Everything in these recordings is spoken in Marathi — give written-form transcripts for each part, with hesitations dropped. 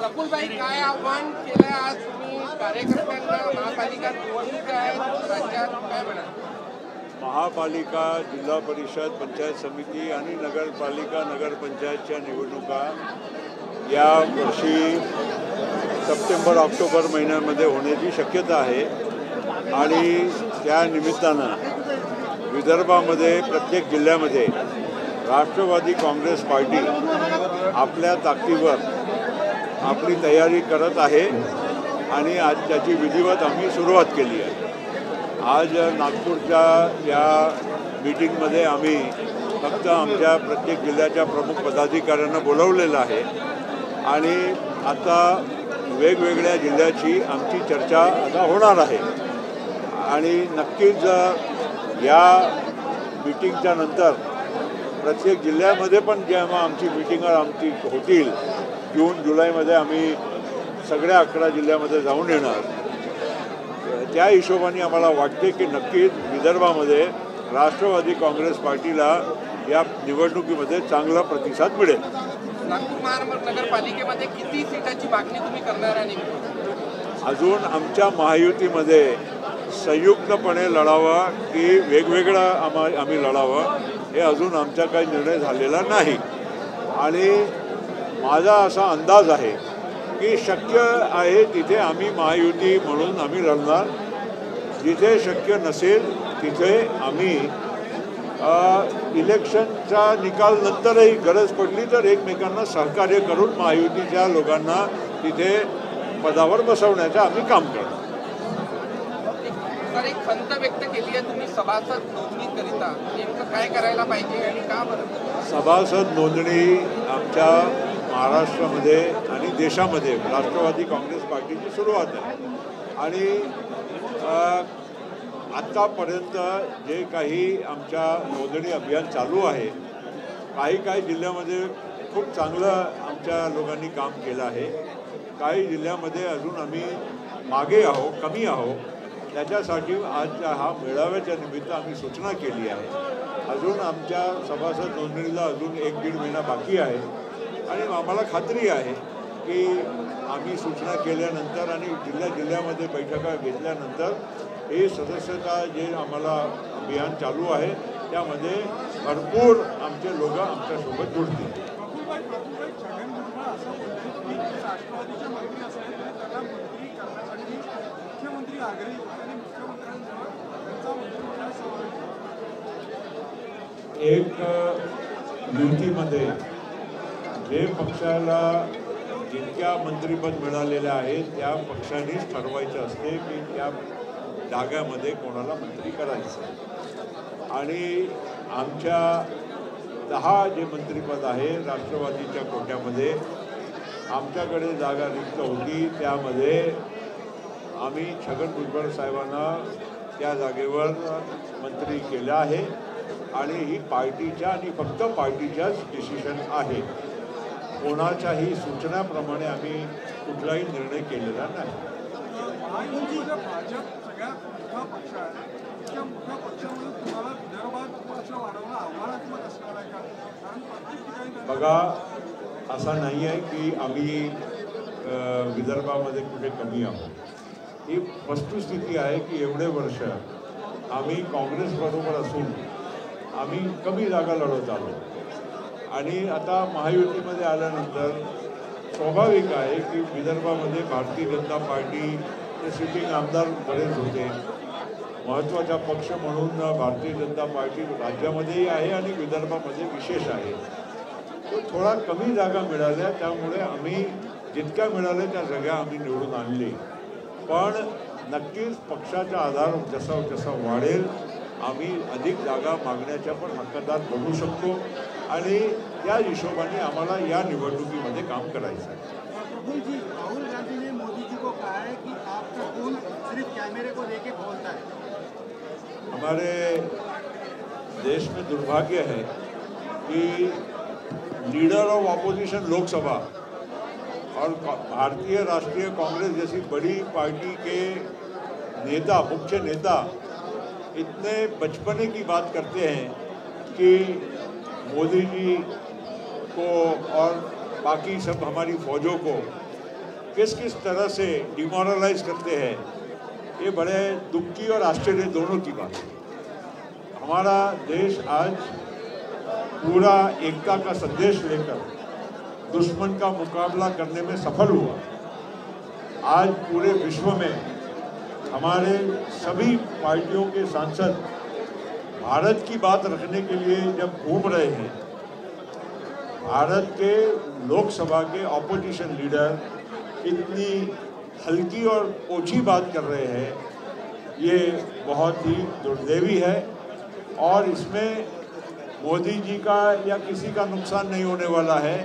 प्रफुल्लभाई, काय आव्हान केलंय आज तुम्ही कार्यकर्त्यांना? महापालिका निवडणूक आहे राज्यात, काय म्हणाल? महापालिका, जिल्हा परिषद, पंचायत समिती आणि नगरपालिका नगरपंचायतच्या निवडणुका या वर्षी सप्टेंबर ऑक्टोबर महिन्यामध्ये होण्याची शक्यता आहे आणि त्या निमित्तानं विदर्भामध्ये प्रत्येक जिल्ह्यामध्ये राष्ट्रवादी काँग्रेस पार्टी आपल्या ताकदीवर आपली तयारी करत आहे आणि आज त्याची विधिवत आम्ही सुरुवात केली आहे. आज नागपूरच्या या मीटिंगमध्ये आम्ही फक्त आमच्या प्रत्येक जिल्ह्याच्या प्रमुख पदाधिकाऱ्यांना बोलवलेलं आहे आणि आता वेगवेगळ्या जिल्ह्याची आमची चर्चा आता होणार आहे आणि नक्कीच या मीटिंगच्या नंतर प्रत्येक जिल्ह्यामध्ये पण जेव्हा आमची मीटिंग आमची होतील जून जुलैमध्ये आम्ही सगळ्या 11 जिल्ह्यामध्ये जाऊन येणार. त्या हिशोबाने आम्हाला वाटते की नक्कीच विदर्भामध्ये राष्ट्रवादी काँग्रेस पार्टीला या निवडणुकीमध्ये चांगला प्रतिसाद मिळेल. नागपूर महानगरपालिकेमध्ये किती सीटाची मागणी तुम्ही करणार आहे? अजून आमच्या महायुतीमध्ये संयुक्तपणे लढावा की वेगवेगळं आम्ही लढावं हे अजून आमचा काही निर्णय झालेला नाही आणि माझा असा अंदाज आहे की शक्य आहे तिथे आम्ही महायुती म्हणून आम्ही लढणार. जिथे शक्य नसेल तिथे आम्ही इलेक्शनचा निकाल नंतरही गरज पडली तर एकमेकांना सहकार्य करून महायुतीच्या लोकांना तिथे पदावर बसवण्याचं आम्ही काम करणार. सर, एक खंत व्यक्त केली आहे तुम्ही सभासद नोंदणीकरिता, नेमकं काय करायला पाहिजे आणि का बरं? सभासद नोंदणी आमच्या महाराष्ट्रामध्ये आणि देशामध्ये राष्ट्रवादी काँग्रेस पार्टीची सुरुवात आहे आणि आत्तापर्यंत जे काही आमच्या नोंदणी अभियान चालू आहे काही जिल्ह्यामध्ये खूप चांगलं आमच्या लोकांनी काम केलं आहे. काही जिल्ह्यामध्ये अजून आम्ही मागे आहोत, कमी आहोत. त्याच्यासाठी आजच्या हा मेळाव्याच्या निमित्त आम्ही सूचना केली आहे. अजून आमच्या सभासद नोंदणीला अजून 1-1.5 महिना बाकी आहे आणि आम्हाला खात्री आहे की आम्ही सूचना केल्यानंतर आणि जिल्ह्यामध्ये बैठका घेतल्यानंतर हे सदस्यता जे आम्हाला अभियान चालू आहे त्यामध्ये भरपूर आमचे लोक आमच्यासोबत जुळतील. एक युतीमध्ये जे पक्षाला जितक्या मंत्रिपद मिळालेले आहेत त्या पक्षानेच ठरवायचं असते की त्या जागामध्ये कोणाला मंत्री करायचं आणि आमच्या 10 जे मंत्रिपद आहे राष्ट्रवादीच्या कोट्यामध्ये आमच्याकडे जागा रिक्त होती. त्यामध्ये आम्ही छगन भुजबळ साहेबांना त्या जागेवर मंत्री केलं आहे आणि ही पार्टीच्या आणि फक्त पार्टीच्याच डिसिशन आहे. कोणाच्याही सूचनाप्रमाणे आम्ही कुठलाही निर्णय केलेला नाही. बघा, असं नाही आहे की आम्ही विदर्भामध्ये कुठे कमी आहोत. ही वस्तुस्थिती आहे की एवढे वर्ष आम्ही काँग्रेसबरोबर असून आम्ही कमी जागा लढवत आलो आणि आता महायुतीमध्ये आल्यानंतर स्वाभाविक आहे की विदर्भामध्ये भारतीय जनता पार्टीचे सिटिंग आमदार बरेच होते. महत्त्वाचा पक्ष म्हणून भारतीय जनता पार्टी राज्यामध्येही आहे आणि विदर्भामध्ये विशेष आहे. तो थोडा कमी जागा मिळाल्या त्यामुळे आम्ही जितक्या मिळाल्या त्या सगळ्या आम्ही निवडून आणले. पण नक्कीच पक्षाचा आधार जसा जसा वाढेल आम्ही अधिक जागा मागण्याच्या पण हक्कदार बनू शकतो आणि त्या हिशोबाने आम्हाला या निवडणुकीमध्ये काम करायचं आहे. प्रफुल्ल जी, राहुल गांधी ने मोदी जी को कहा है कि आपका खून सिर्फ कैमरे को लेके बोलता है. हमारे देश में दुर्भाग्य है कि लीडर ऑफ ऑपोजिशन लोकसभा और भारतीय राष्ट्रीय कांग्रेस जैसी बड़ी पार्टी के नेता, मुख्य नेता इतने बचपने की बात करते हैं कि मोदी जी को और बाकी सब हमारी फौजों को किस किस तरह से डिमोरलाइज करते हैं, ये बड़े दुख की और आश्चर्य दोनों की बात है। हमारा देश आज पूरा एकता का संदेश लेकर दुश्मन का मुकाबला करने में सफल हुआ। आज पूरे विश्व में हमारे सभी पार्टियों के सांसद भारत की बात रखने के लिए जब घूम रहे हैं, भारत के लोकसभा के ऑपोजिशन लीडर इतनी हल्की और ओछी बात कर रहे हैं, ये बहुत ही दुर्दैवी है। और इसमें मोदी जी का या किसी का नुकसान नहीं होने वाला है।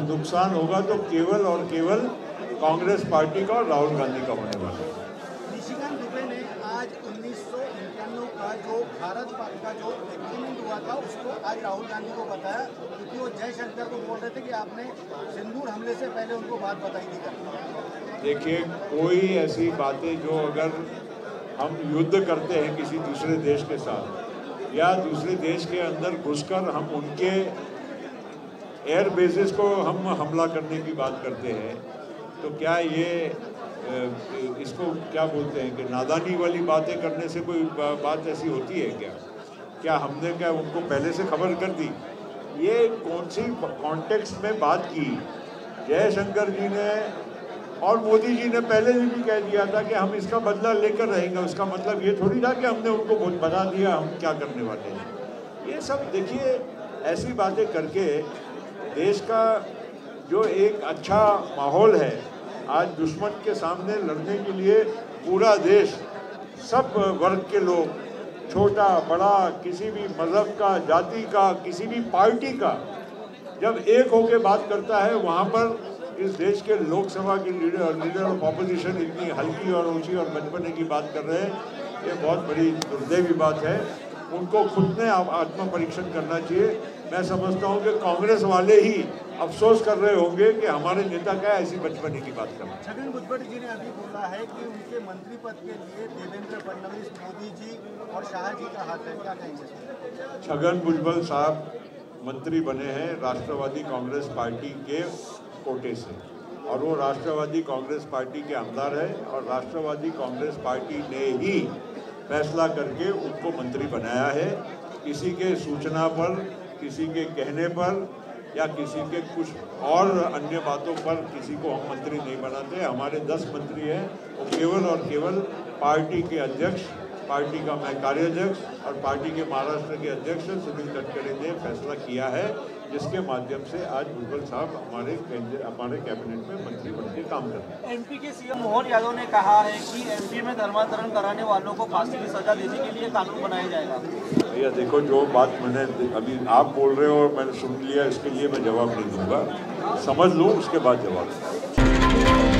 नुकसान होगा तो केवल और केवल कांग्रेस पार्टी का और राहुल गांधी का होने वाला है। निशिकांत दुबे ने आज 1991 का जो भारत पाक का जो एग्रीमेंट हुआ था उसको आज राहुल गांधी को बताया, क्योंकि वो जयशंकर को बोल रहे थे कि आपने सिंदूर हमले से पहले उनको बात बताई नहीं करनी। देखिए, कोई ऐसी बातें जो अगर हम युद्ध करते हैं किसी दूसरे देश के साथ या दूसरे देश के अंदर घुसकर हम उनके एयर बेसिस को हम हमला करने की बात करते हैं, तो क्या ये इसको क्या बोलते हैं कि नादानी वाली बातें करने से कोई बात ऐसी होती है क्या हमने क्या उनको पहले से खबर कर दी? ये कौन सी कॉन्टेक्स्ट में बात की? जयशंकर जी ने और मोदी जी ने पहले भी कह दिया था कि हम इसका बदला लेकर रहेंगे। उसका मतलब ये थोड़ी था कि हमने उनको बता दिया हम क्या करने वाले हैं। ये सब देखिए, ऐसी बातें करके देश का जो एक अच्छा माहौल है, आज दुश्मन के सामने लड़ने के लिए पूरा देश, सब वर्ग के लोग, छोटा बड़ा, किसी भी मज़हब का, जाति का, किसी भी पार्टी का, जब एक होकर बात करता है, वहाँ पर इस देश के लोकसभा के लीडर ऑफ ऑपोजिशन इतनी हल्की और ऊंची और बचपने की बात कर रहे हैं। ये बहुत बड़ी दुर्दैवी बात है। उनको खुद ने आत्म परीक्षण करना चाहिए। मैं समझता हूँ कि कांग्रेस वाले ही अफसोस कर रहे होंगे कि हमारे नेता क्या ऐसी बचपने की बात कर रहे हैं। छगन भुजबल जी ने अभी बोला है कि उनके मंत्री पद के लिए देवेंद्र फडणवीस, मोदी जी और शाह जी का हाथ है, क्या कहेंगे? छगन भुजबल साहब मंत्री बने हैं राष्ट्रवादी कांग्रेस पार्टी के कोटे से, और वो राष्ट्रवादी कांग्रेस पार्टी के आमदार है, और राष्ट्रवादी कांग्रेस पार्टी ने ही फैसला करके उनको मंत्री बनाया है। किसी के सूचना पर, किसी के कहने पर या किसी के कुछ और अन्य बातों पर किसी को हम मंत्री नहीं बनाते। हमारे 10 मंत्री हैं, वो केवल और केवल पार्टी के अध्यक्ष, पार्टी का मैं कार्याध्यक्ष और पार्टी के महाराष्ट्र के अध्यक्ष सुनील तटकरे ने फैसला किया है, जिसके माध्यम से आज भुजबल साहब हमारे कैबिनेट में मंत्री बनकर काम कर रहे हैं। एमपी के सीएम मोहन यादव ने कहा है कि एमपी में धर्मांतरण कराने वालों को फांसी की सजा देने के लिए कानून बनाया जाएगा। भैया देखो, जो बात मैंने अभी आप बोल रहे हो और मैंने सुन लिया, इसके लिए मैं जवाब नहीं दूंगा। समझ लूँ, उसके बाद जवाब।